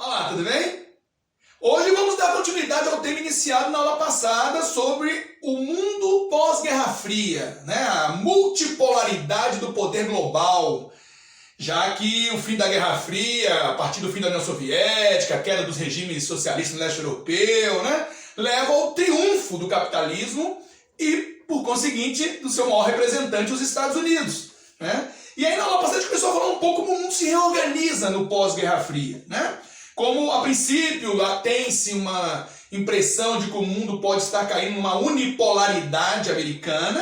Olá, tudo bem? Hoje vamos dar continuidade ao tema iniciado na aula passada sobre o mundo pós-Guerra Fria, né? A multipolaridade do poder global, já que o fim da Guerra Fria, a partir do fim da União Soviética, a queda dos regimes socialistas no leste europeu, né? Leva ao triunfo do capitalismo e, por conseguinte, do seu maior representante, os Estados Unidos, né? E aí na aula passada a gente começou a falar um pouco como o mundo se reorganiza no pós-Guerra Fria, né? Como, a princípio, tem-se uma impressão de que o mundo pode estar caindo numa unipolaridade americana,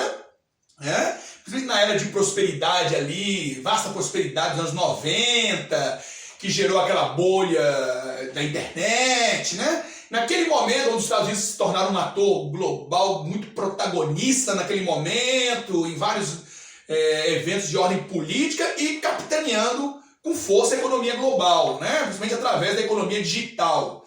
né? Principalmente na era de prosperidade ali, vasta prosperidade dos anos 90, que gerou aquela bolha da internet, né? Naquele momento, onde os Estados Unidos se tornaram um ator global muito protagonista naquele momento, em vários eventos de ordem política e capitaneando com força a economia global, né? Principalmente através da economia digital.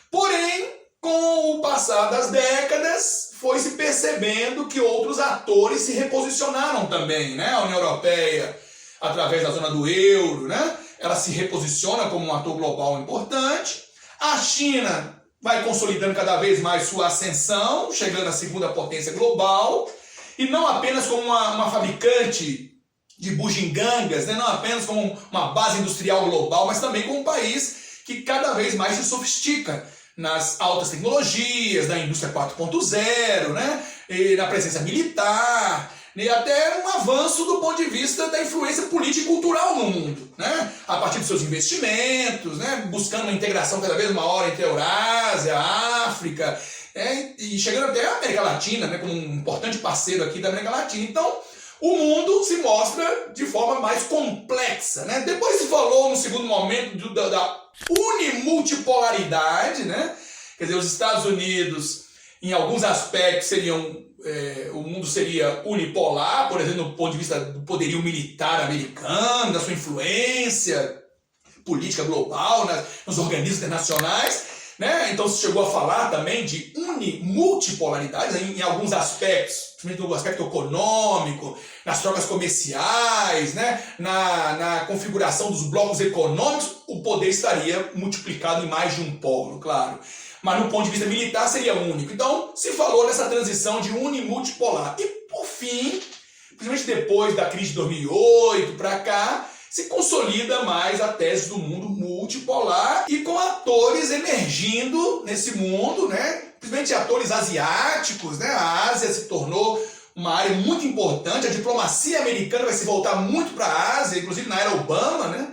Porém, com o passar das décadas, foi se percebendo que outros atores se reposicionaram também, né? A União Europeia, através da zona do euro, né? Ela se reposiciona como um ator global importante. A China vai consolidando cada vez mais sua ascensão, chegando à segunda potência global, e não apenas como uma fabricante de bugigangas, né? Não apenas como uma base industrial global, mas também como um país que cada vez mais se sofistica nas altas tecnologias, na indústria 4.0, né? E na presença militar, e até um avanço do ponto de vista da influência política e cultural no mundo, né? A partir dos seus investimentos, né? Buscando uma integração cada vez maior entre a Eurásia, a África, e chegando até a América Latina, né? Como um importante parceiro aqui da América Latina. Então, o mundo se mostra de forma mais complexa, né? Depois se falou no segundo momento da unimultipolaridade, né? Quer dizer, os Estados Unidos, em alguns aspectos, o mundo seria unipolar, por exemplo, do ponto de vista do poderio militar americano, da sua influência política global, nos organismos internacionais, né? Então se chegou a falar também de unimultipolaridade em alguns aspectos, principalmente no aspecto econômico, nas trocas comerciais, né? na configuração dos blocos econômicos, o poder estaria multiplicado em mais de um polo, claro. Mas no ponto de vista militar seria único. Então se falou nessa transição de unimultipolar. E por fim, principalmente depois da crise de 2008 para cá, se consolida mais a tese do mundo multipolar e com atores emergindo nesse mundo, né? Principalmente atores asiáticos, né? A Ásia se tornou uma área muito importante, a diplomacia americana vai se voltar muito para a Ásia, inclusive na era Obama, né?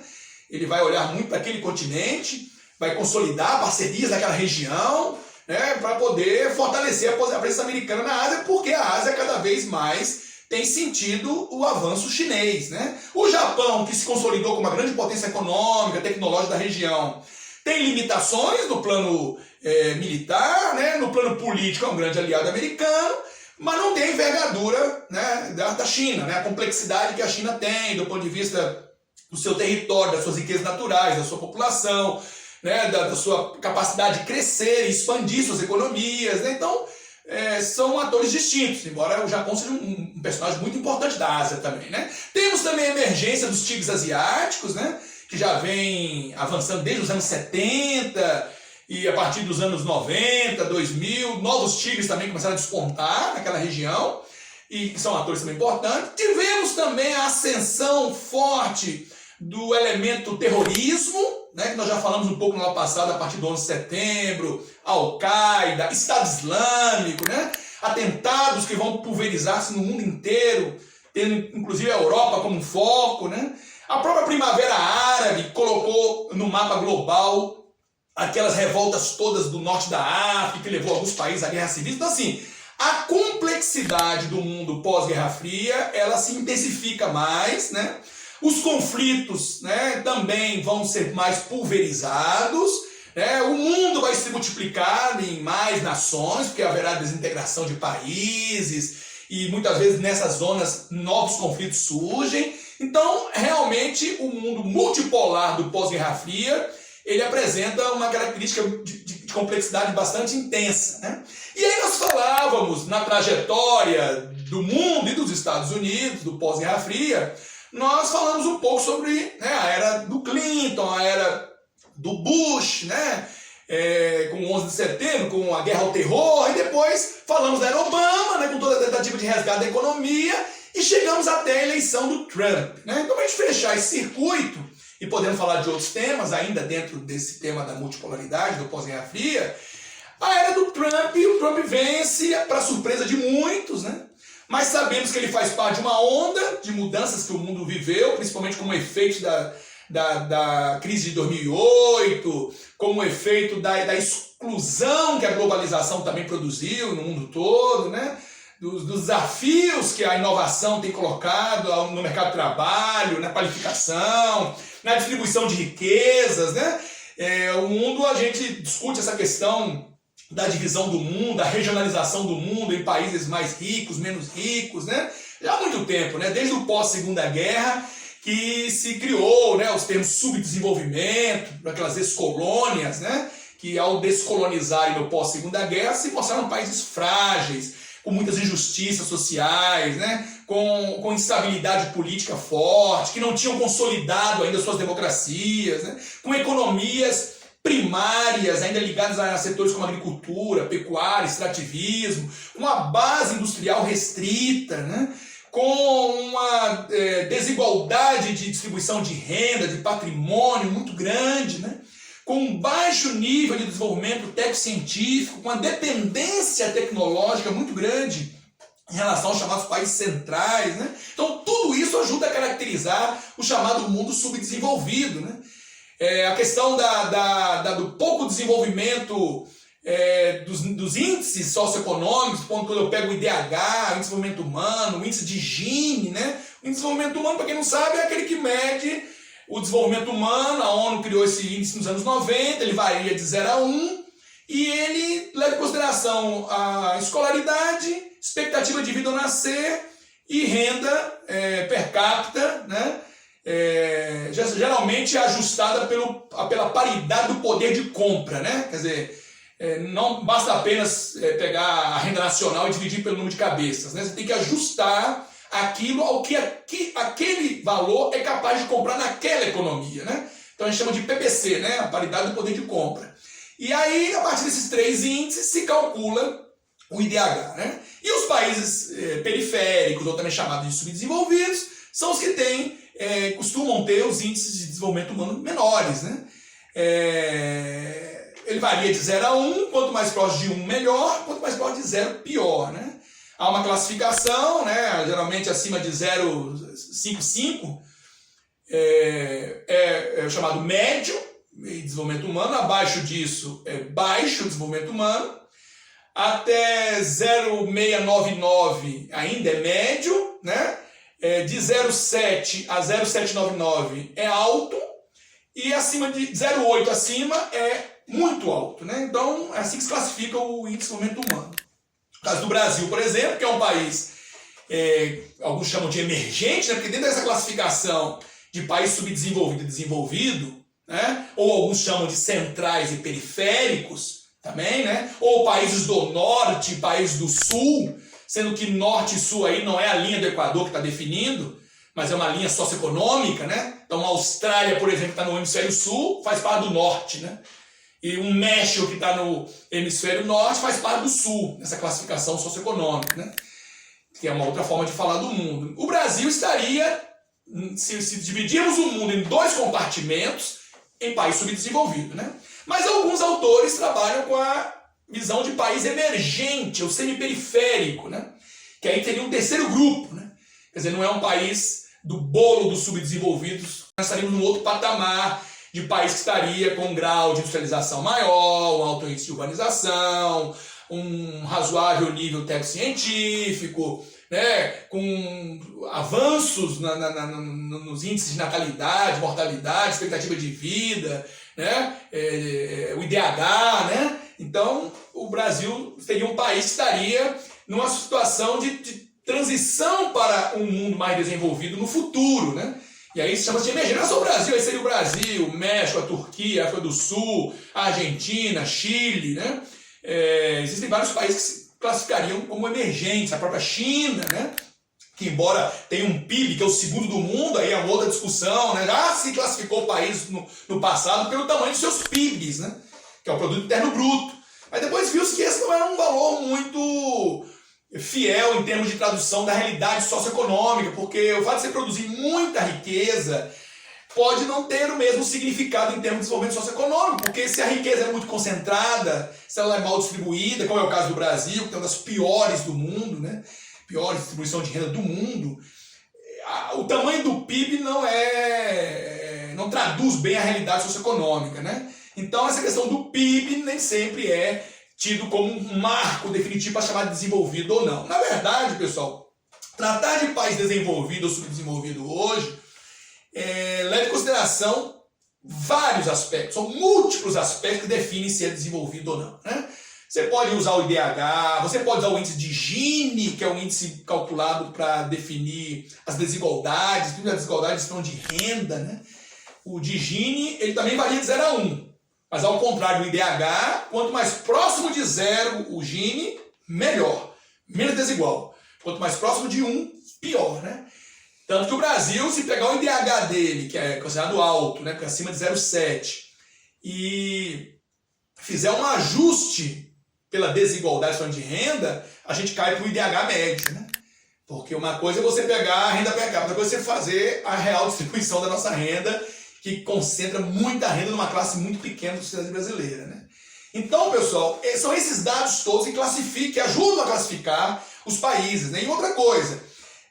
Ele vai olhar muito para aquele continente, vai consolidar parcerias naquela região, né? Para poder fortalecer a presença americana na Ásia, porque a Ásia cada vez mais tem sentido o avanço chinês, né? O Japão, que se consolidou como uma grande potência econômica, tecnológica da região, tem limitações no plano militar, né? No plano político é um grande aliado americano, mas não tem a envergadura, né, da China, né? A complexidade que a China tem do ponto de vista do seu território, das suas riquezas naturais, da sua população, né? Da sua capacidade de crescer e expandir suas economias, né? Então, são atores distintos, embora o Japão seja um personagem muito importante da Ásia também, né? Temos também a emergência dos tigres asiáticos, né? Que já vem avançando desde os anos 70 e a partir dos anos 90, 2000, novos tigres também começaram a despontar naquela região e que são atores também importantes. Tivemos também a ascensão forte do elemento terrorismo, né, que nós já falamos um pouco no ano passado, a partir do 11 de setembro, Al-Qaeda, Estado Islâmico, né, atentados que vão pulverizar-se no mundo inteiro, tendo inclusive a Europa como um foco, né. A própria Primavera Árabe colocou no mapa global aquelas revoltas todas do norte da África, que levou alguns países à guerra civil. Então, assim, a complexidade do mundo pós-Guerra Fria, ela se intensifica mais, né. Os conflitos, né, também vão ser mais pulverizados, né? O mundo vai se multiplicar em mais nações, porque haverá desintegração de países e muitas vezes nessas zonas novos conflitos surgem. Então, realmente, o mundo multipolar do pós-Guerra Fria, ele apresenta uma característica de complexidade bastante intensa, né? E aí nós falávamos na trajetória do mundo e dos Estados Unidos, do pós-Guerra Fria, nós falamos um pouco sobre, né, a era do Clinton, a era do Bush, né? Com o 11 de setembro, com a guerra ao terror, e depois falamos da era Obama, né? Com toda a tentativa de resgate da economia, e chegamos até a eleição do Trump, né? Então, para a gente fechar esse circuito, e podendo falar de outros temas, ainda dentro desse tema da multipolaridade, do pós-Guerra Fria, a era do Trump, o Trump vence, para surpresa de muitos, né? Mas sabemos que ele faz parte de uma onda de mudanças que o mundo viveu, principalmente como efeito da crise de 2008, como efeito da exclusão que a globalização também produziu no mundo todo, né? Dos desafios que a inovação tem colocado no mercado de trabalho, na qualificação, na distribuição de riquezas, né? O mundo, a gente discute essa questão da divisão do mundo, da regionalização do mundo em países mais ricos, menos ricos, né? Já há muito tempo, né? Desde o pós-Segunda Guerra, que se criou, né, os termos subdesenvolvimento, aquelas ex-colônias, né? Que ao descolonizarem no pós-Segunda Guerra se mostraram países frágeis, com muitas injustiças sociais, né? Com instabilidade política forte, que não tinham consolidado ainda suas democracias, né? Com economias primárias, ainda ligadas a setores como agricultura, pecuária, extrativismo, uma base industrial restrita, né? Com uma desigualdade de distribuição de renda, de patrimônio muito grande, né? Com um baixo nível de desenvolvimento técnico-científico, com uma dependência tecnológica muito grande em relação aos chamados países centrais, né? Então tudo isso ajuda a caracterizar o chamado mundo subdesenvolvido, né? A questão do pouco desenvolvimento dos índices socioeconômicos, quando eu pego o IDH, o Índice de Desenvolvimento Humano, o Índice de Gini, né? O Índice de Desenvolvimento Humano, para quem não sabe, é aquele que mede o desenvolvimento humano. A ONU criou esse índice nos anos 90, ele varia de 0 a 1, e ele leva em consideração a escolaridade, expectativa de vida ao nascer e renda per capita, né? Geralmente ajustada pela paridade do poder de compra, né? Quer dizer, não basta apenas pegar a renda nacional e dividir pelo número de cabeças, né? Você tem que ajustar aquilo ao que aquele valor é capaz de comprar naquela economia, né? Então a gente chama de PPC, né? A paridade do poder de compra. E aí, a partir desses 3 índices, se calcula o IDH, né? E os países periféricos, ou também chamados de subdesenvolvidos, são os que costumam ter os índices de desenvolvimento humano menores, né? Ele varia de 0 a 1, quanto mais próximo de 1, melhor, quanto mais próximo de 0, pior, né? Há uma classificação, né? Geralmente acima de 0,55 é o chamado médio desenvolvimento humano, abaixo disso é baixo desenvolvimento humano, até 0,699 ainda é médio, né? De 0,7 a 0,799 é alto, e acima de 0,8 acima é muito alto, né? Então é assim que se classifica o índice de desenvolvimento humano. No caso do Brasil, por exemplo, que é um país, alguns chamam de emergente, né? Porque dentro dessa classificação de país subdesenvolvido e desenvolvido, né? Ou alguns chamam de centrais e periféricos também, né? Ou países do norte, países do sul, sendo que norte e sul aí não é a linha do Equador que está definindo, mas é uma linha socioeconômica, né? Então a Austrália, por exemplo, está no hemisfério sul, faz parte do norte, né? E o México, que está no hemisfério norte, faz parte do sul, nessa classificação socioeconômica, né? Que é uma outra forma de falar do mundo. O Brasil estaria, se dividirmos o mundo em 2 compartimentos, em país subdesenvolvido, né? Mas alguns autores trabalham com a visão de país emergente, ou semiperiférico, né? Que aí teria um terceiro grupo, né? Quer dizer, não é um país do bolo dos subdesenvolvidos, nós estaríamos num outro patamar de país que estaria com um grau de industrialização maior, um alto índice de urbanização, um razoável nível técnico-científico, né? Com avanços nos índices de natalidade, mortalidade, expectativa de vida, né? O IDH, né? Então, o Brasil seria um país que estaria numa situação de transição para um mundo mais desenvolvido no futuro, né? E aí se chama de emergência. Não é só o Brasil, aí seria o Brasil, o México, a Turquia, a África do Sul, a Argentina, Chile, né? Existem vários países que se classificariam como emergentes, a própria China, né? que embora tenha um PIB, que é o segundo do mundo, aí é uma outra discussão, né? Já se classificou o país no passado pelo tamanho dos seus PIBs, né? Que é o Produto Interno Bruto. Mas depois viu-se que esse não era um valor muito fiel em termos de tradução da realidade socioeconômica, porque o fato de você produzir muita riqueza pode não ter o mesmo significado em termos de desenvolvimento socioeconômico, porque se a riqueza é muito concentrada, se ela é mal distribuída, como é o caso do Brasil, que é uma das piores do mundo, né? Pior distribuição de renda do mundo, o tamanho do PIB não traduz bem a realidade socioeconômica, né? Então essa questão do PIB nem sempre é tido como um marco definitivo para chamar de desenvolvido ou não. Na verdade, pessoal, tratar de país desenvolvido ou subdesenvolvido hoje leva em consideração vários aspectos, são múltiplos aspectos que definem se é desenvolvido ou não, né? Você pode usar o IDH, você pode usar o índice de Gini, que é um índice calculado para definir as desigualdades, as desigualdades estão de renda, né? O de Gini, ele também varia de 0 a 1. Mas ao contrário do IDH, quanto mais próximo de 0 o Gini, melhor, menos desigual. Quanto mais próximo de 1, pior, né? Tanto que o Brasil, se pegar o IDH dele, que é considerado alto, né, porque é acima de 0,7, e fizer um ajuste pela desigualdade de renda, a gente cai para o IDH médio, né? Porque uma coisa é você pegar a renda per capita, outra coisa é você fazer a real distribuição da nossa renda, que concentra muita renda numa classe muito pequena da sociedade brasileira, né? Então, pessoal, são esses dados todos que ajudam a classificar os países, né? E outra coisa,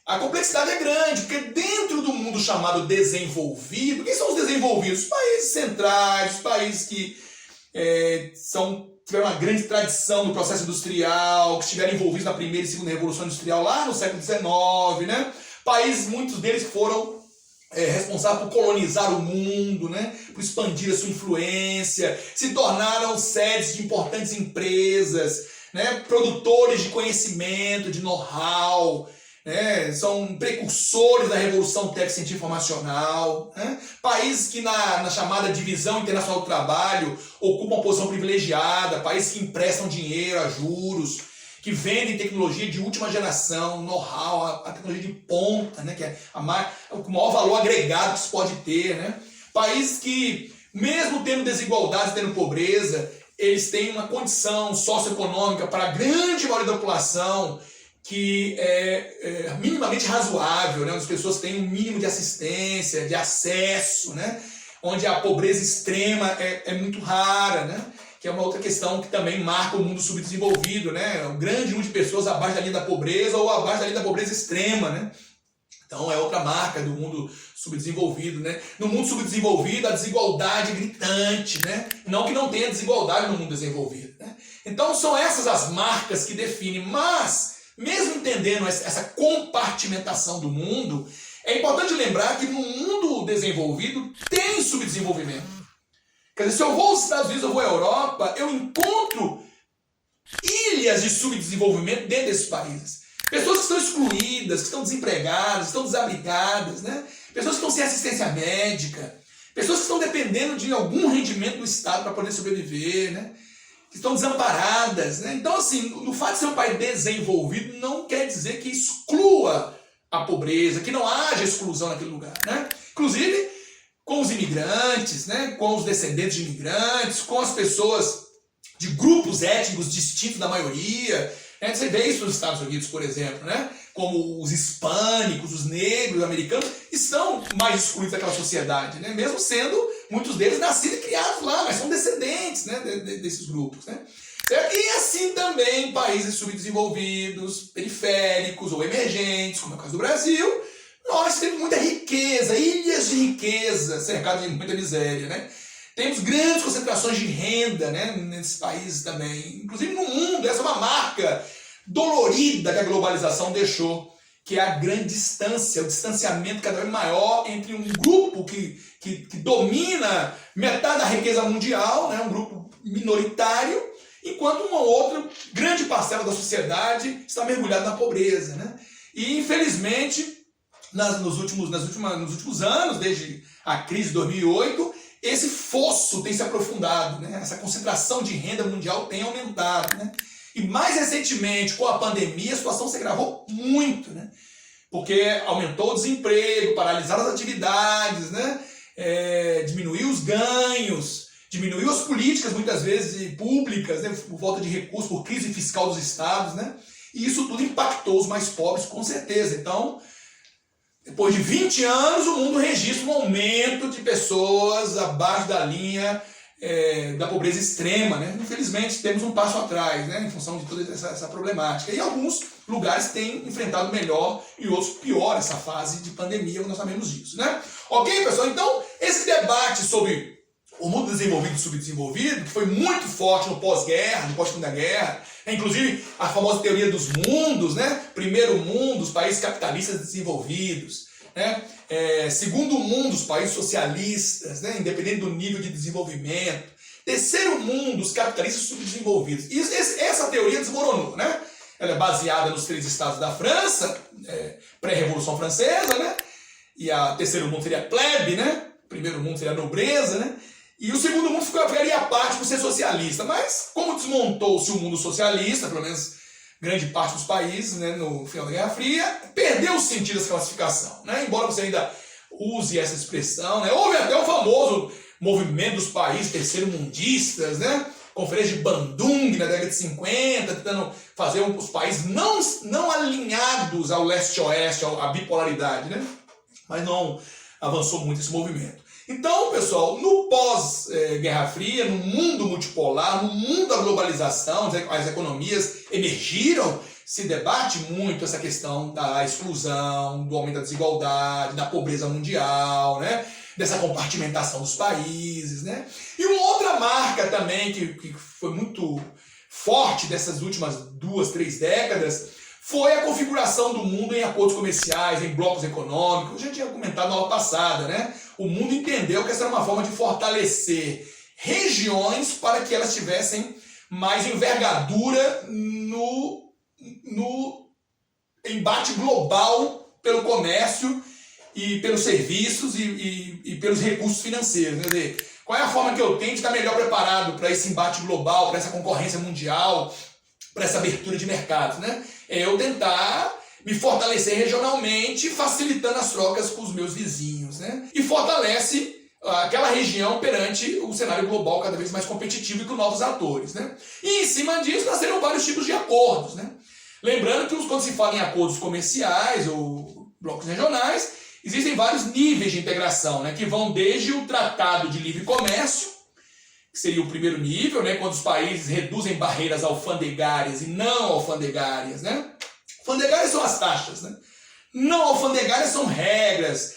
a complexidade é grande, porque dentro do mundo chamado desenvolvido, quem são os desenvolvidos? Os países centrais, os países que tiveram uma grande tradição no processo industrial, que estiveram envolvidos na primeira e segunda revolução industrial lá no século XIX, né? Países, muitos deles foram responsáveis por colonizar o mundo, né? Por expandir a sua influência, se tornaram sedes de importantes empresas, né? Produtores de conhecimento, de know-how, né? São precursores da revolução técnico-científica informacional, né? Países que na chamada divisão internacional do trabalho ocupam uma posição privilegiada, países que emprestam dinheiro a juros, que vendem tecnologia de última geração, know-how, a tecnologia de ponta, né? Que é o maior valor agregado que se pode ter, né? Países que, mesmo tendo desigualdade, tendo pobreza, eles têm uma condição socioeconômica para a grande maioria da população que é minimamente razoável, né? Onde as pessoas têm um mínimo de assistência, de acesso, né? Onde a pobreza extrema é muito rara, né? Que é uma outra questão que também marca o mundo subdesenvolvido, né? Um grande número de pessoas abaixo da linha da pobreza ou abaixo da linha da pobreza extrema, né? Então é outra marca do mundo subdesenvolvido, né? No mundo subdesenvolvido a desigualdade é gritante, né? Não que não tenha desigualdade no mundo desenvolvido, né? Então são essas as marcas que definem, mas mesmo entendendo essa compartimentação do mundo, é importante lembrar que no mundo desenvolvido tem subdesenvolvimento. Quer dizer, se eu vou aos Estados Unidos, eu vou à Europa, eu encontro ilhas de subdesenvolvimento dentro desses países. Pessoas que estão excluídas, que estão desempregadas, que estão desabrigadas, né? Pessoas que estão sem assistência médica, pessoas que estão dependendo de algum rendimento do Estado para poder sobreviver, né? Que estão desamparadas, né? Então, assim, o fato de ser um país desenvolvido não quer dizer que exclua a pobreza, que não haja exclusão naquele lugar, né? Inclusive, com os imigrantes, né? Com os descendentes de imigrantes, com as pessoas de grupos étnicos distintos da maioria, né? Você vê isso nos Estados Unidos, por exemplo, né? Como os hispânicos, os negros americanos, estão mais excluídos daquela sociedade, né? Mesmo sendo muitos deles nascidos e criados lá, mas são descendentes, né, desses grupos, né? E assim também países subdesenvolvidos, periféricos ou emergentes, como é o caso do Brasil, nós temos muita riqueza, ilhas de riqueza, cercadas de muita miséria, né? Temos grandes concentrações de renda, né, nesses países também. Inclusive no mundo, essa é uma marca dolorida que a globalização deixou, que é a grande distância, o distanciamento cada vez maior entre um grupo que domina metade da riqueza mundial, né, um grupo minoritário, enquanto uma outra grande parcela da sociedade está mergulhada na pobreza, né? E infelizmente, nos últimos anos, desde a crise de 2008, esse fosso tem se aprofundado, né? Essa concentração de renda mundial tem aumentado, né? E mais recentemente, com a pandemia, a situação se agravou muito, né? porque aumentou o desemprego, paralisaram as atividades, né? Diminuiu os ganhos, diminuiu as políticas, muitas vezes, públicas, né? Por falta de recursos, por crise fiscal dos estados, né? E isso tudo impactou os mais pobres, com certeza. Então, depois de 20 anos, o mundo registra um aumento de pessoas abaixo da linha da pobreza extrema, né? Infelizmente, temos um passo atrás, né? Em função de toda essa problemática. E alguns lugares têm enfrentado melhor e outros pior essa fase de pandemia, nós sabemos disso, né? Ok, pessoal? Então, esse debate sobre o mundo desenvolvido e subdesenvolvido, que foi muito forte no pós-guerra, no pós-segunda guerra, inclusive a famosa teoria dos mundos, né? Primeiro mundo, os países capitalistas desenvolvidos, né? Segundo mundo, os países socialistas, né? Independente do nível de desenvolvimento. Terceiro mundo, os capitalistas subdesenvolvidos. E essa teoria desmoronou, né? Ela é baseada nos 3 estados da França, pré-revolução francesa, né? E a terceiro mundo seria a plebe, né? Primeiro mundo seria a nobreza, né? E o segundo mundo ficaria à parte por ser socialista. Mas, como desmontou-se o mundo socialista, pelo menos grande parte dos países, né, no final da Guerra Fria, perdeu o sentido dessa classificação, né? Embora você ainda use essa expressão, né? Houve até o famoso movimento dos países terceiro-mundistas, né? Conferência de Bandung na década de 50, tentando fazer os países não alinhados ao leste-oeste, à bipolaridade, né? Mas não avançou muito esse movimento. Então, pessoal, no pós-Guerra Fria, no mundo multipolar, no mundo da globalização, as economias emergiram, se debate muito essa questão da exclusão, do aumento da desigualdade, da pobreza mundial, né? Dessa compartimentação dos países, né? E uma outra marca também que foi muito forte dessas últimas 2, 3 décadas foi a configuração do mundo em acordos comerciais, em blocos econômicos. A gente tinha comentado na aula passada, né? O mundo entendeu que essa era uma forma de fortalecer regiões para que elas tivessem mais envergadura no embate global pelo comércio e pelos serviços e pelos recursos financeiros. Quer dizer, qual é a forma que eu tenho de estar melhor preparado para esse embate global, para essa concorrência mundial, para essa abertura de mercados, né? É eu tentar me fortalecer regionalmente, facilitando as trocas com os meus vizinhos, né? E fortalece aquela região perante o cenário global cada vez mais competitivo e com novos atores, né? E em cima disso nasceram vários tipos de acordos, né? Lembrando que quando se fala em acordos comerciais ou blocos regionais, existem vários níveis de integração, né? Que vão desde o Tratado de Livre Comércio, que seria o primeiro nível, né? Quando os países reduzem barreiras alfandegárias e não alfandegárias, né? Alfandegárias são as taxas, né? Não alfandegárias são regras,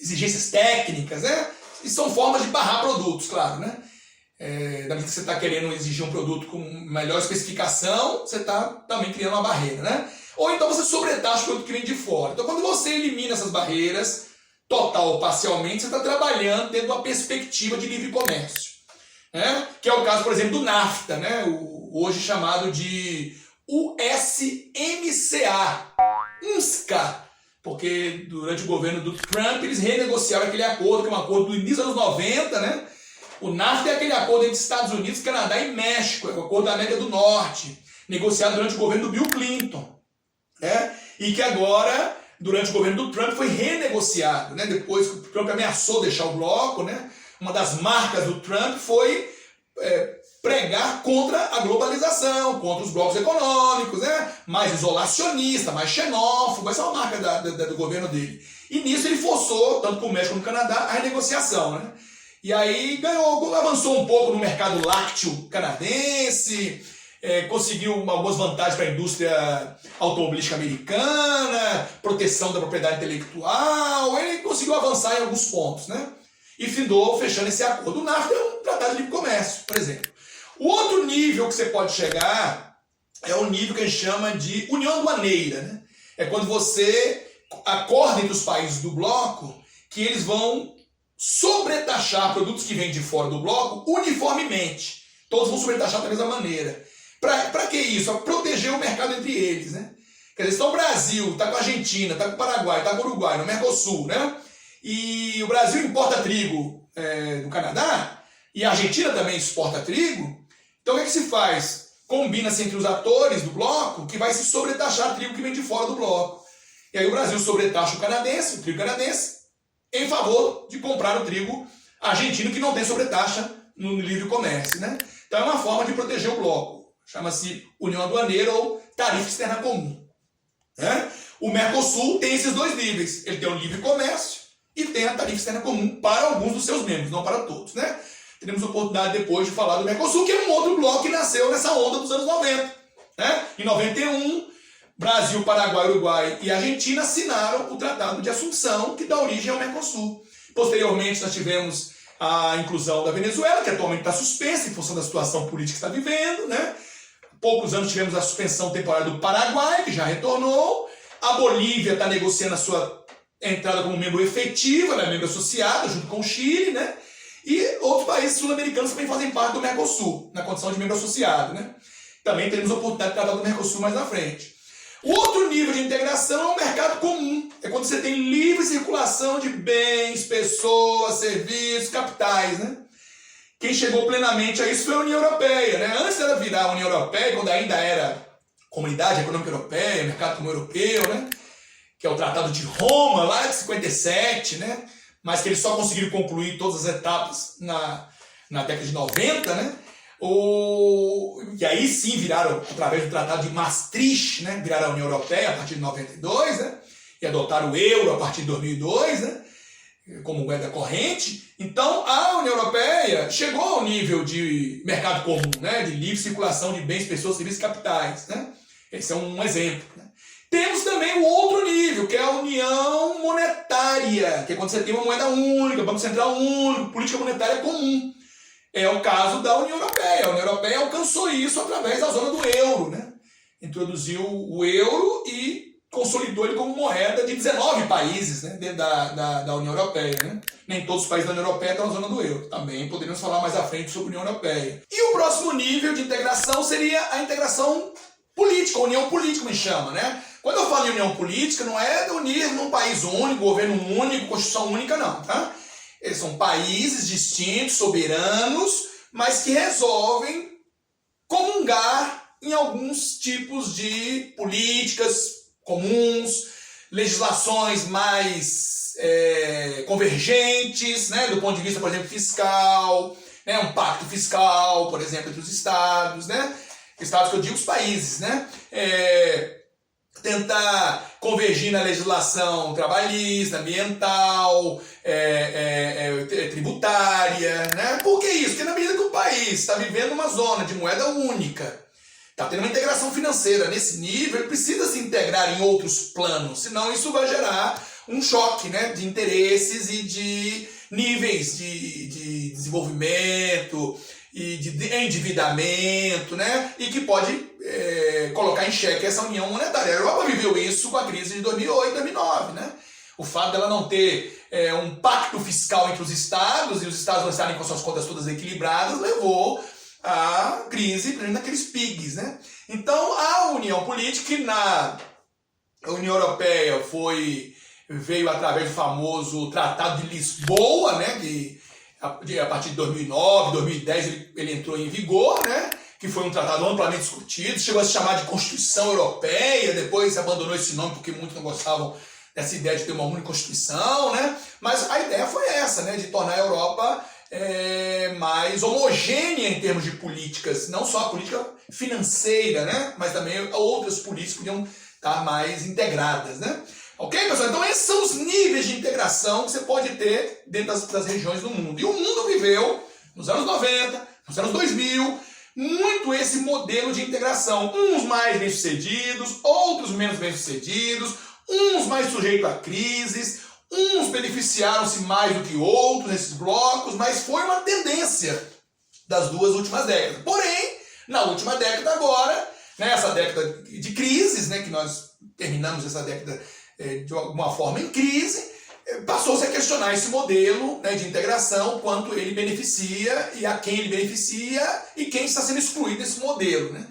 exigências técnicas, né? E são formas de barrar produtos, claro, né? Da medida que você está querendo exigir um produto com melhor especificação, você está também criando uma barreira, né? Ou então você sobretaxa o produto que vem de fora. Então, quando você elimina essas barreiras, total ou parcialmente, você está trabalhando dentro de uma perspectiva de livre comércio, né? Que é o caso, por exemplo, do NAFTA, né? Hoje chamado de USMCA, UNSCA, porque durante o governo do Trump eles renegociaram aquele acordo, que é um acordo do início dos anos 90, né? O NAFTA é aquele acordo entre Estados Unidos, Canadá e México, é o acordo da América do Norte, negociado durante o governo do Bill Clinton, né? E que agora, durante o governo do Trump, foi renegociado, né? Depois que o Trump ameaçou deixar o bloco, né? Uma das marcas do Trump foi pregar contra a globalização, contra os blocos econômicos, né? Mais isolacionista, mais xenófobo, essa é uma marca do governo dele. E nisso ele forçou, tanto com o México como com o Canadá, a renegociação, né? E aí avançou um pouco no mercado lácteo canadense, conseguiu algumas vantagens para a indústria automobilística americana, proteção da propriedade intelectual, ele conseguiu avançar em alguns pontos, né? E findou fechando esse acordo. O NAFTA é um tratado de livre comércio, por exemplo. O outro nível que você pode chegar é o nível que a gente chama de união aduaneira, né? É quando você acorda entre os países do bloco que eles vão sobretaxar produtos que vêm de fora do bloco uniformemente. Todos vão sobretaxar da mesma maneira. Para que isso? Para proteger o mercado entre eles, né? Quer dizer, se o Brasil está com a Argentina, está com o Paraguai, está com o Uruguai, no Mercosul, né? E o Brasil importa trigo do Canadá, e a Argentina também exporta trigo, então o que se faz? combina-se entre os atores do bloco que vai se sobretaxar trigo que vem de fora do bloco. E aí o Brasil sobretaxa o trigo canadense, em favor de comprar o trigo argentino que não tem sobretaxa no livre comércio, né? Então é uma forma de proteger o bloco. Chama-se União Aduaneira ou Tarifa Externa Comum. Né? O Mercosul tem esses dois níveis. Ele tem o livre comércio e tem a tarifa externa comum para alguns dos seus membros, não para todos. Né? Teremos oportunidade depois de falar do Mercosul, que é um outro bloco que nasceu nessa onda dos anos 90. Né? Em 91, Brasil, Paraguai, Uruguai e Argentina assinaram o Tratado de Assunção, que dá origem ao Mercosul. Posteriormente, nós tivemos a inclusão da Venezuela, que atualmente está suspensa em função da situação política que está vivendo. Né? Há poucos anos tivemos a suspensão temporária do Paraguai, que já retornou. A Bolívia está negociando a sua entrada como membro efetivo, ela é membro associada, junto com o Chile, né? E outros países sul-americanos também fazem parte do Mercosul, na condição de membro associado, né? Também teremos a oportunidade de tratar do Mercosul mais na frente. O outro nível de integração é o mercado comum. É quando você tem livre circulação de bens, pessoas, serviços, capitais, né? Quem chegou plenamente a isso foi a União Europeia, né? Antes dela virar a União Europeia, quando ainda era Comunidade Econômica Europeia, Mercado Comum Europeu, né? Que é o Tratado de Roma, lá de 57, né? Mas que eles só conseguiram concluir todas as etapas na década de 90, né? E aí sim viraram, através do Tratado de Maastricht, né? Viraram a União Europeia a partir de 92, né? E adotaram o euro a partir de 2002, né? Como moeda corrente. Então, a União Europeia chegou ao nível de mercado comum, né? De livre circulação de bens, pessoas, serviços e capitais, né? Esse é um exemplo, né? Temos também o outro nível, que é a união monetária, que é quando você tem uma moeda única, Banco Central único, política monetária comum. É o caso da União Europeia. A União Europeia alcançou isso através da zona do euro, né? Introduziu o euro e consolidou ele como moeda de 19 países, né? Dentro da União Europeia, né? Nem todos os países da União Europeia estão na zona do euro. Também poderíamos falar mais à frente sobre a União Europeia. E o próximo nível de integração seria a integração política, a união política me chama, né? Quando eu falo em união política, não é unir num país único, governo único, constituição única, não, tá? Eles são países distintos, soberanos, mas que resolvem comungar em alguns tipos de políticas comuns, legislações mais convergentes, né? Do ponto de vista, por exemplo, fiscal, né? Um pacto fiscal, por exemplo, entre os estados, né? Estados que eu digo os países, né? Tentar convergir na legislação trabalhista, ambiental, tributária, né? Por que isso? Porque na medida que o país está vivendo uma zona de moeda única, está tendo uma integração financeira nesse nível, ele precisa se integrar em outros planos, senão isso vai gerar um choque, né? De interesses e de níveis de desenvolvimento e de endividamento, né? E que pode colocar em xeque essa união monetária. A Europa viveu isso com a crise de 2008, 2009, né? O fato dela não ter um pacto fiscal entre os estados e os estados não estarem com suas contas todas equilibradas levou à crise naqueles PIGs, né? Então a união política, que na União Europeia veio através do famoso Tratado de Lisboa, né? Que a partir de 2009, 2010 ele entrou em vigor, né? Que foi um tratado amplamente discutido, chegou a se chamar de Constituição Europeia, depois abandonou esse nome porque muitos não gostavam dessa ideia de ter uma única Constituição, né? Mas a ideia foi essa, né? De tornar a Europa mais homogênea em termos de políticas, não só a política financeira, né? Mas também outras políticas podiam estar mais integradas, né? Ok, pessoal? Então esses são os níveis de integração que você pode ter dentro das regiões do mundo. E o mundo viveu, nos anos 90, nos anos 2000, muito esse modelo de integração. Uns mais bem-sucedidos, outros menos bem-sucedidos, uns mais sujeitos a crises, uns beneficiaram-se mais do que outros nesses blocos, mas foi uma tendência das duas últimas décadas. Porém, na última década agora, né, essa década de crises, né, que nós terminamos essa década de alguma forma em crise, passou-se a questionar esse modelo, né, de integração, quanto ele beneficia e a quem ele beneficia e quem está sendo excluído desse modelo, né?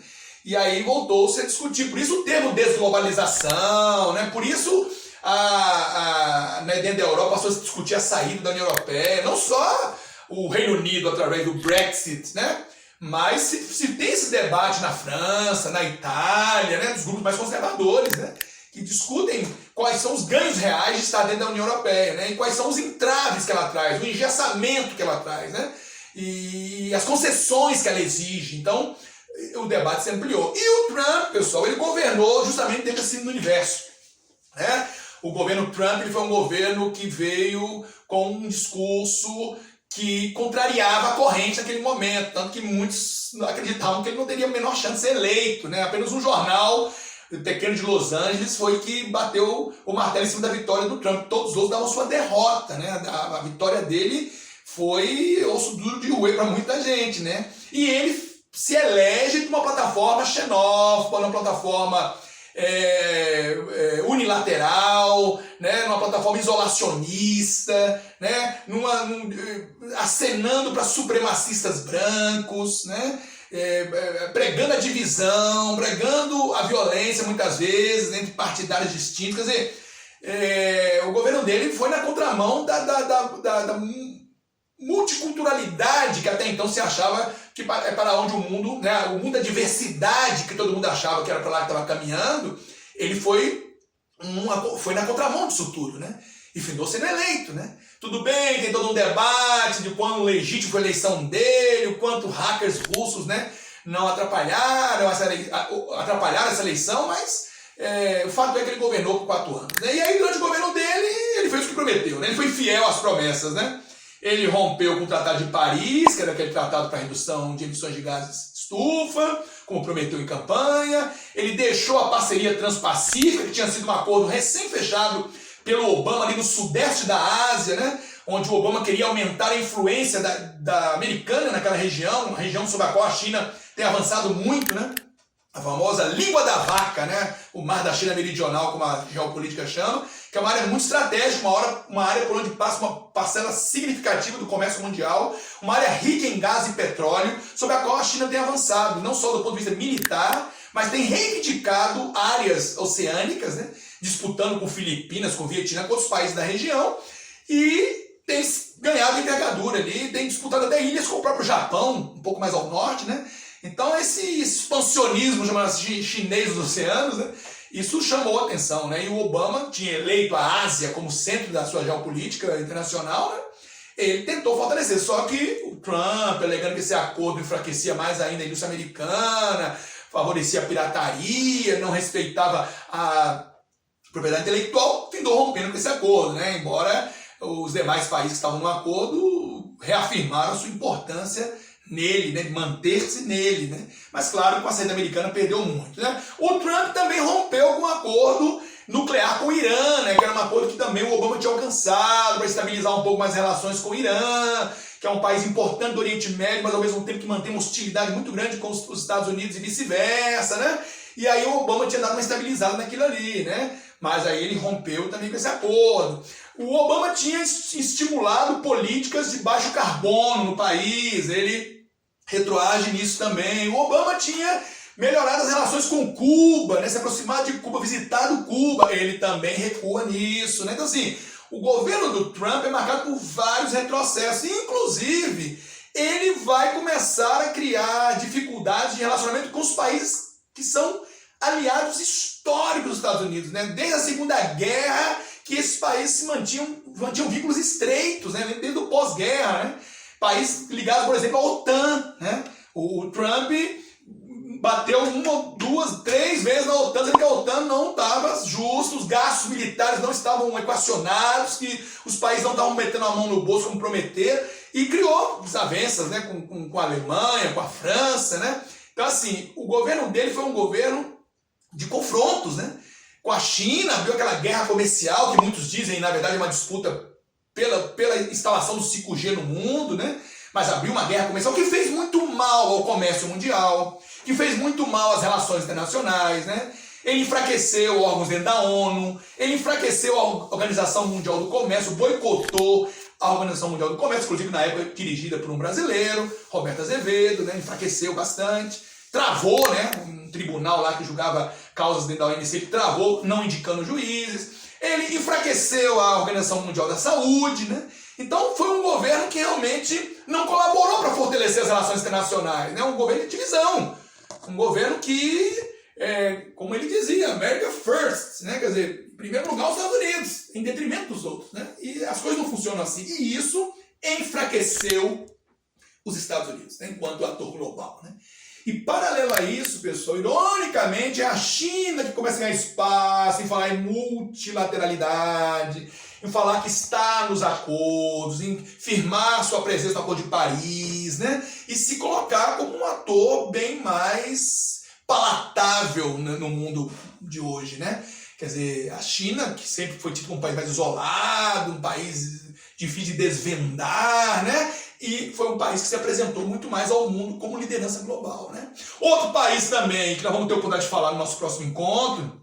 E aí voltou-se a discutir, por isso o termo desglobalização, né? Por isso né, dentro da Europa passou-se a discutir a saída da União Europeia, não só o Reino Unido através do Brexit, né? Mas se tem esse debate na França, na Itália, né, dos grupos mais conservadores, né, que discutem quais são os ganhos reais de estar dentro da União Europeia, né, e quais são os entraves que ela traz, o engessamento que ela traz, né, e as concessões que ela exige. Então, o debate se ampliou. E o Trump, pessoal, ele governou justamente dentro desse universo, né? O governo Trump ele foi um governo que veio com um discurso que contrariava a corrente naquele momento, tanto que muitos acreditavam que ele não teria a menor chance de ser eleito, né? Apenas um jornal pequeno de Los Angeles foi que bateu o martelo em cima da vitória do Trump. Todos os outros davam sua derrota, né? A vitória dele foi osso duro de roer para muita gente, né? E ele se elege de uma plataforma xenófoba, uma plataforma unilateral, né, numa plataforma isolacionista, né, acenando para supremacistas brancos, né, pregando a divisão, pregando a violência muitas vezes entre partidários distintos. Quer dizer, o governo dele foi na contramão da multiculturalidade que até então se achava que é para onde o mundo, né, o mundo da diversidade que todo mundo achava que era para lá que estava caminhando, ele foi na contramão disso tudo, né? E findou sendo eleito, né? Tudo bem, tem todo um debate de quão legítimo foi a eleição dele, o quanto hackers russos, né, não atrapalharam essa eleição, mas o fato é que ele governou por 4 anos. Né? E aí, durante o governo dele, ele fez o que prometeu, né? Ele foi fiel às promessas, né? Ele rompeu com o Tratado de Paris, que era aquele tratado para redução de emissões de gases estufa, como prometeu em campanha. Ele deixou a parceria transpacífica, que tinha sido um acordo recém-fechado pelo Obama ali no sudeste da Ásia, né? Onde o Obama queria aumentar a influência da americana naquela região, uma região sobre a qual a China tem avançado muito, né? A famosa língua da vaca, né? O mar da China Meridional, como a geopolítica chama, que é uma área muito estratégica, uma área por onde passa uma parcela significativa do comércio mundial, uma área rica em gás e petróleo, sobre a qual a China tem avançado, não só do ponto de vista militar, mas tem reivindicado áreas oceânicas, né? Disputando com Filipinas, com Vietnã, com outros países da região, e tem ganhado envergadura ali, tem disputado até ilhas com o próprio Japão, um pouco mais ao norte, né? Então esse expansionismo, chamado chinês dos oceanos, né, isso chamou a atenção, né? E o Obama tinha eleito a Ásia como centro da sua geopolítica internacional, né? Ele tentou fortalecer, só que o Trump, alegando que esse acordo enfraquecia mais ainda a indústria americana, favorecia a pirataria, não respeitava a propriedade intelectual, findou rompendo com esse acordo, né? Embora os demais países que estavam no acordo reafirmaram a sua importância nele, né, de manter-se nele, né? Mas claro, com a saída americana perdeu muito, né? O Trump também rompeu com um acordo nuclear com o Irã, né, que era um acordo que também o Obama tinha alcançado para estabilizar um pouco mais as relações com o Irã, que é um país importante do Oriente Médio, mas ao mesmo tempo que mantém uma hostilidade muito grande com os Estados Unidos e vice-versa, né? E aí o Obama tinha dado uma estabilizada naquilo ali, né? Mas aí ele rompeu também com esse acordo. O Obama tinha estimulado políticas de baixo carbono no país, ele retroage nisso também. O Obama tinha melhorado as relações com Cuba, né? Se aproximado de Cuba, visitado Cuba, ele também recua nisso, né? Então assim, o governo do Trump é marcado por vários retrocessos, inclusive ele vai começar a criar dificuldades de relacionamento com os países que são aliados históricos dos Estados Unidos, né? Desde a Segunda Guerra que esses países mantinham vínculos estreitos, né? Desde o pós-guerra, né? Países ligados, por exemplo, à OTAN, né? O Trump bateu 1, 2, 3 vezes na OTAN, dizendo que a OTAN não estava justa, os gastos militares não estavam equacionados, que os países não estavam metendo a mão no bolso como prometeram, e criou desavenças, né? com a Alemanha, com a França, né? Então, assim, o governo dele foi um governo de confrontos, né? Com a China, abriu aquela guerra comercial, que muitos dizem, na verdade, é uma disputa pela instalação do 5G no mundo, né? Mas abriu uma guerra comercial que fez muito mal ao comércio mundial, que fez muito mal às relações internacionais, né? Ele enfraqueceu órgãos dentro da ONU, ele enfraqueceu a Organização Mundial do Comércio, boicotou a Organização Mundial do Comércio, inclusive na época dirigida por um brasileiro, Roberto Azevedo, né? Enfraqueceu bastante, travou, né? Um tribunal lá que julgava causas dentro da OMC, que travou, não indicando juízes. Ele enfraqueceu a Organização Mundial da Saúde, né? Então foi um governo que realmente não colaborou para fortalecer as relações internacionais, né? Um governo de divisão, um governo que, como ele dizia, America First, né? Quer dizer, em primeiro lugar os Estados Unidos, em detrimento dos outros, né? E as coisas não funcionam assim, e isso enfraqueceu os Estados Unidos, né? Enquanto ator global, né? E paralelo a isso, pessoal, ironicamente, é a China que começa a ganhar espaço em falar em multilateralidade, em falar que está nos acordos, em firmar sua presença no Acordo de Paris, né? E se colocar como um ator bem mais palatável no mundo de hoje, né? Quer dizer, a China, que sempre foi tido como um país mais isolado, um país difícil de desvendar, né? E foi um país que se apresentou muito mais ao mundo como liderança global, né? Outro país também, que nós vamos ter a oportunidade de falar no nosso próximo encontro,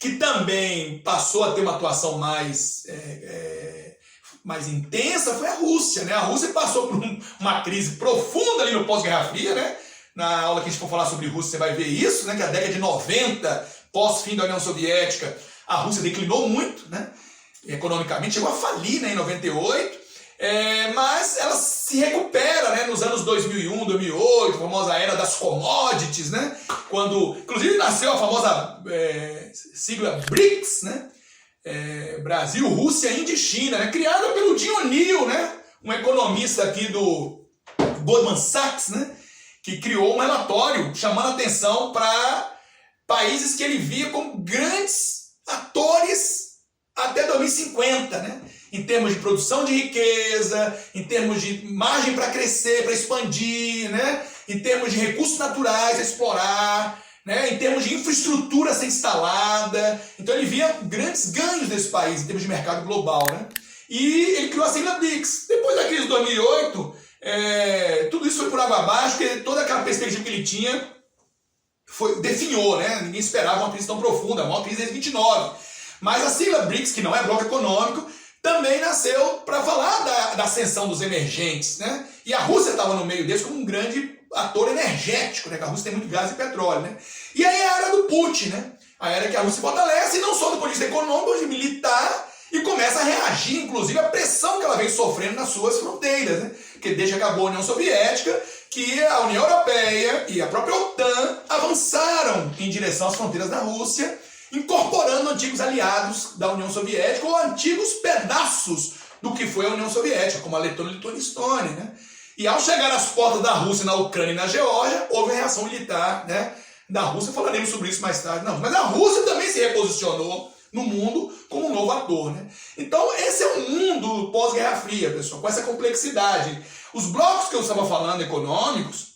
que também passou a ter uma atuação mais intensa, foi a Rússia, né? A Rússia passou por uma crise profunda ali no pós-Guerra Fria, né? Na aula que a gente for falar sobre Rússia, você vai ver isso, né? Que a década de 90, pós-fim da União Soviética, a Rússia declinou muito, né? Economicamente, chegou a falir, né, em 98, mas ela se recupera, né, nos anos 2001, 2008, a famosa era das commodities, né, quando, inclusive, nasceu a famosa sigla BRICS, né, Brasil, Rússia, Índia e China, né, criada pelo Jim O'Neill, né, um economista aqui do Goldman Sachs, né, que criou um relatório chamando a atenção para países que ele via como grandes atores até 2050, né? Em termos de produção de riqueza, em termos de margem para crescer, para expandir, né? Em termos de recursos naturais a explorar, né? Em termos de infraestrutura a ser instalada. Então ele via grandes ganhos desse país em termos de mercado global, né? E ele criou a sigla BRICS. Depois da crise de 2008, tudo isso foi por água abaixo, porque toda aquela perspectiva que ele tinha definhou, né? Ninguém esperava uma crise tão profunda, a maior crise desde 29. Mas a sigla BRICS, que não é bloco econômico, também nasceu para falar da ascensão dos emergentes, né? E a Rússia estava no meio deles como um grande ator energético, né? Que a Rússia tem muito gás e petróleo, né? E aí é a era do Putin, né? A era que a Rússia fortalece, não só do ponto de vista econômico, mas militar, e começa a reagir, inclusive, à pressão que ela vem sofrendo nas suas fronteiras, né? Porque desde que acabou a União Soviética, que a União Europeia e a própria OTAN avançaram em direção às fronteiras da Rússia, incorporando antigos aliados da União Soviética ou antigos pedaços do que foi a União Soviética, como a Letônia e a Estônia, né? E ao chegar às portas da Rússia, na Ucrânia e na Geórgia, houve a reação militar, né, da Rússia. Falaremos sobre isso mais tarde. Não, mas a Rússia também se reposicionou no mundo como um novo ator, né? Então esse é o mundo pós-Guerra Fria, pessoal, com essa complexidade. Os blocos que eu estava falando econômicos,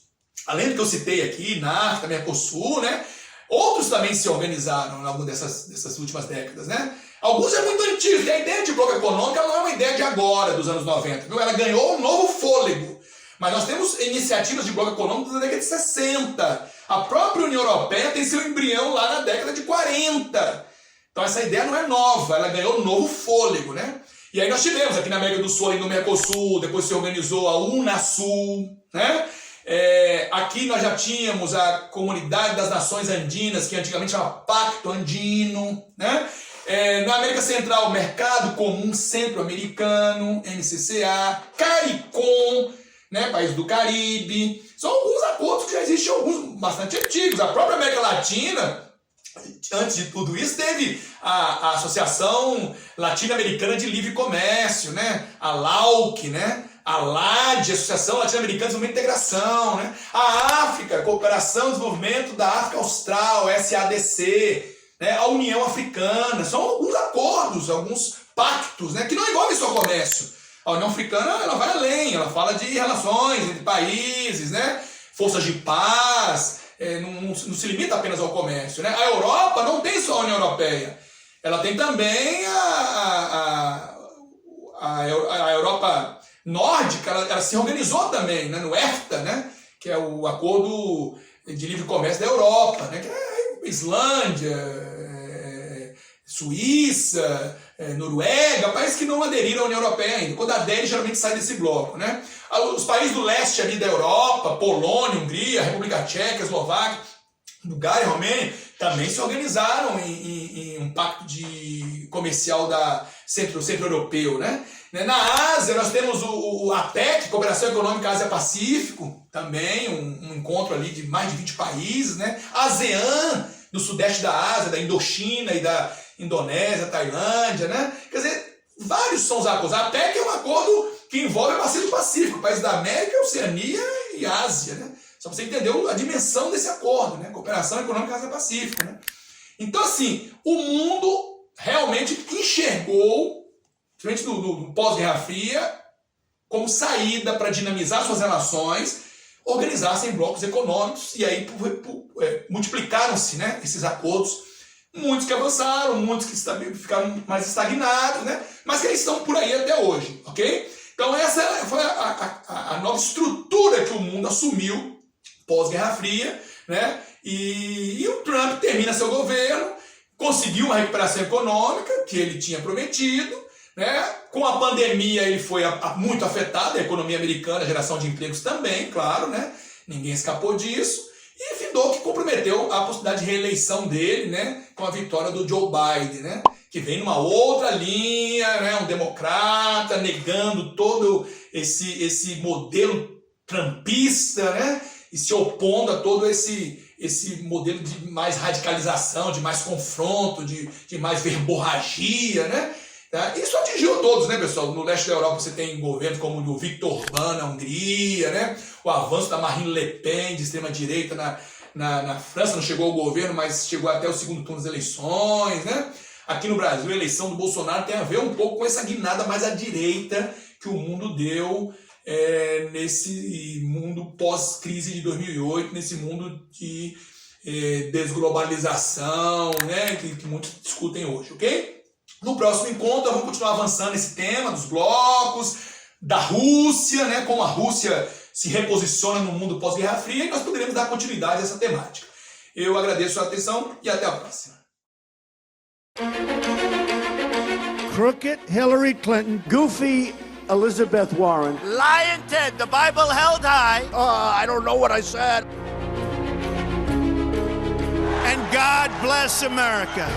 além do que eu citei aqui, NAFTA, Mercosul, né? Outros também se organizaram ao longo dessas últimas décadas, né? Alguns é muito antigos, e a ideia de bloco econômico não é uma ideia de agora, dos anos 90, viu? Ela ganhou um novo fôlego. Mas nós temos iniciativas de bloco econômico da década de 60. A própria União Europeia tem seu embrião lá na década de 40. Então essa ideia não é nova, ela ganhou um novo fôlego, né? E aí nós tivemos aqui na América do Sul, ali no Mercosul, depois se organizou a Unasul, né? Aqui nós já tínhamos a Comunidade das Nações Andinas, que antigamente chamava Pacto Andino, né? Na América Central, Mercado Comum Centro-Americano, MCCA, CARICOM, né? País do Caribe. São alguns acordos que já existem, alguns bastante antigos. A própria América Latina, antes de tudo isso, teve a Associação Latino-Americana de Livre Comércio, né? A LAUC, né? A LAD, Associação Latino-Americana de Desenvolvimento e Integração, né? A África, Cooperação e Desenvolvimento da África Austral, SADC, né? A União Africana. São alguns acordos, alguns pactos, né? Que não envolvem só comércio. A União Africana, ela vai além, ela fala de relações entre países, né? Forças de paz, não se limita apenas ao comércio, né? A Europa não tem só a União Europeia, ela tem também a Europa nórdica, ela se organizou também, né, no EFTA, né, que é o Acordo de Livre Comércio da Europa, né, que é Islândia, Suíça, Noruega, países que não aderiram à União Europeia ainda. Quando adere, geralmente sai desse bloco, né? Os países do leste ali da Europa, Polônia, Hungria, República Tcheca, Eslováquia, Bulgária, Romênia, também se organizaram em um pacto comercial centro-europeu, né? Né? Na Ásia, nós temos o APEC, Cooperação Econômica Ásia-Pacífico, também um encontro ali de mais de 20 países. Né? A ASEAN, do sudeste da Ásia, da Indochina e da Indonésia, Tailândia. Né? Quer dizer, vários são os acordos. A APEC é um acordo que envolve a Bacia do Pacífico, países da América, Oceania e Ásia. Né? Só para você entender a dimensão desse acordo, né? Cooperação Econômica Ásia-Pacífico. Né? Então, assim, o mundo realmente enxergou, principalmente no pós-Guerra Fria, como saída para dinamizar suas relações, organizar-se em blocos econômicos, e aí multiplicaram-se, né, esses acordos, muitos que avançaram, muitos que ficaram mais estagnados, né, mas que estão por aí até hoje, ok? Então essa foi a nova estrutura que o mundo assumiu pós-Guerra Fria, né, e o Trump termina seu governo, conseguiu uma recuperação econômica que ele tinha prometido, né? Com a pandemia ele foi muito afetado, a economia americana, a geração de empregos também, claro, né? Ninguém escapou disso. E findou que comprometeu a possibilidade de reeleição dele, né? Com a vitória do Joe Biden, né? Que vem numa outra linha, né? Um democrata, negando todo esse modelo trumpista, né? E se opondo a todo esse modelo de mais radicalização, de mais confronto, de mais verborragia, né? Isso atingiu todos, né, pessoal? No leste da Europa você tem governos como o Viktor Orbán na Hungria, né? O avanço da Marine Le Pen, de extrema-direita, na França, não chegou ao governo, mas chegou até o segundo turno das eleições, né? Aqui no Brasil, a eleição do Bolsonaro tem a ver um pouco com essa guinada mais à direita que o mundo deu nesse mundo pós-crise de 2008, nesse mundo de desglobalização, né? Que muitos discutem hoje, ok? No próximo encontro, vamos continuar avançando nesse tema dos blocos, da Rússia, né, como a Rússia se reposiciona no mundo pós-Guerra Fria, e nós poderemos dar continuidade a essa temática. Eu agradeço a atenção e até a próxima. Crooked Hillary Clinton, goofy Elizabeth Warren. Lion Ted, the Bible held high. I don't know what I said. And God bless America.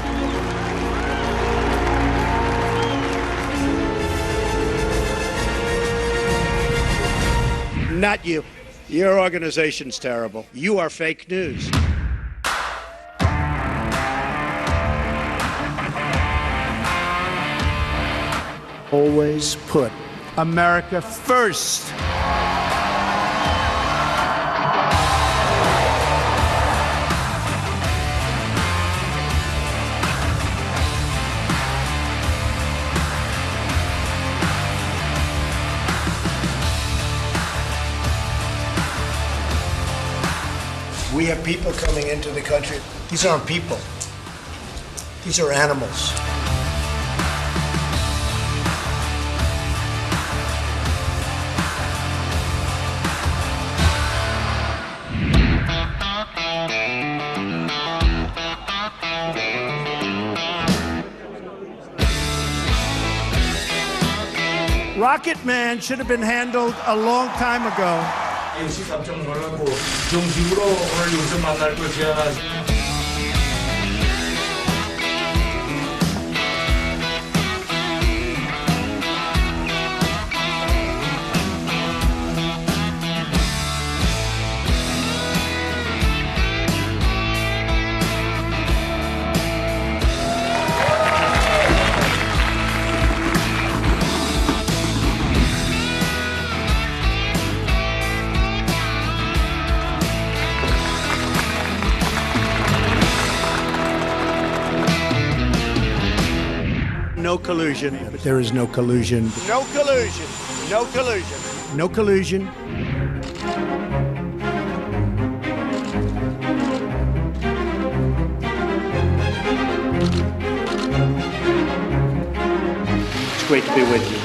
Not you. Your organization's terrible. You are fake news. Always put America first. We have people coming into the country. These aren't people. These are animals. Rocket Man should have been handled a long time ago. MC 깜짝 놀라고 정식으로 오늘 여기서 만날 것이야. No collusion. There is no collusion. No collusion. No collusion. No collusion. It's great to be with you.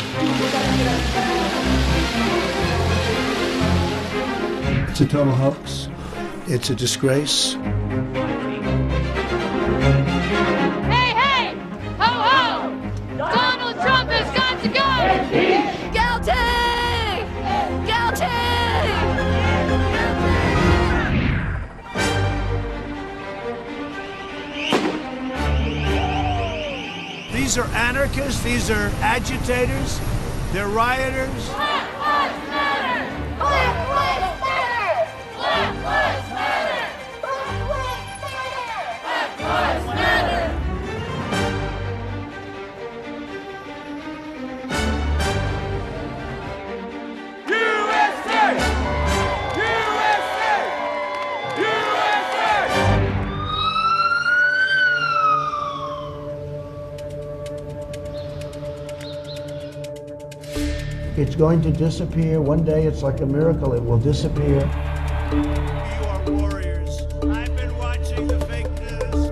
It's a total hoax. It's a disgrace. These are anarchists, these are agitators, They're rioters. Black lives matter! Black lives matter! Black lives matter! Black lives matter! USA! USA! USA! It's going to disappear. One day, it's like a miracle. It will disappear. You are warriors. I've been watching the fake news.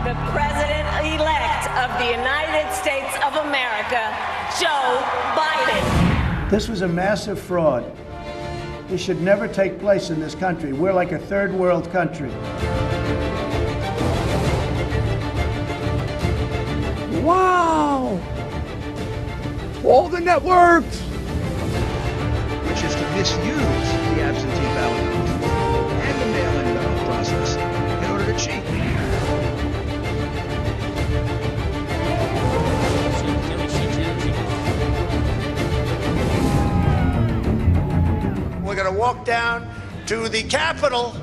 The President-elect of the United States of America, Joe Biden. This was a massive fraud. This should never take place in this country. We're like a third world country. Wow! All the networks! Which is to misuse the absentee ballot and the mail-in ballot process in order to cheat. We're going to walk down to the Capitol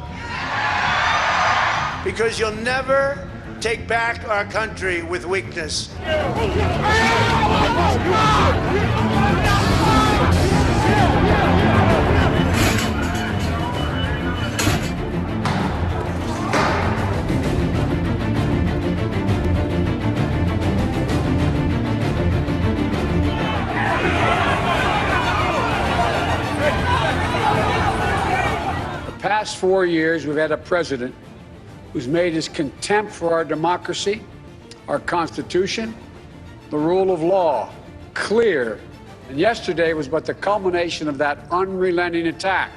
because you'll never take back our country with weakness. The past 4 years, we've had a president who's made his contempt for our democracy, our Constitution, the rule of law clear. And yesterday was but the culmination of that unrelenting attack.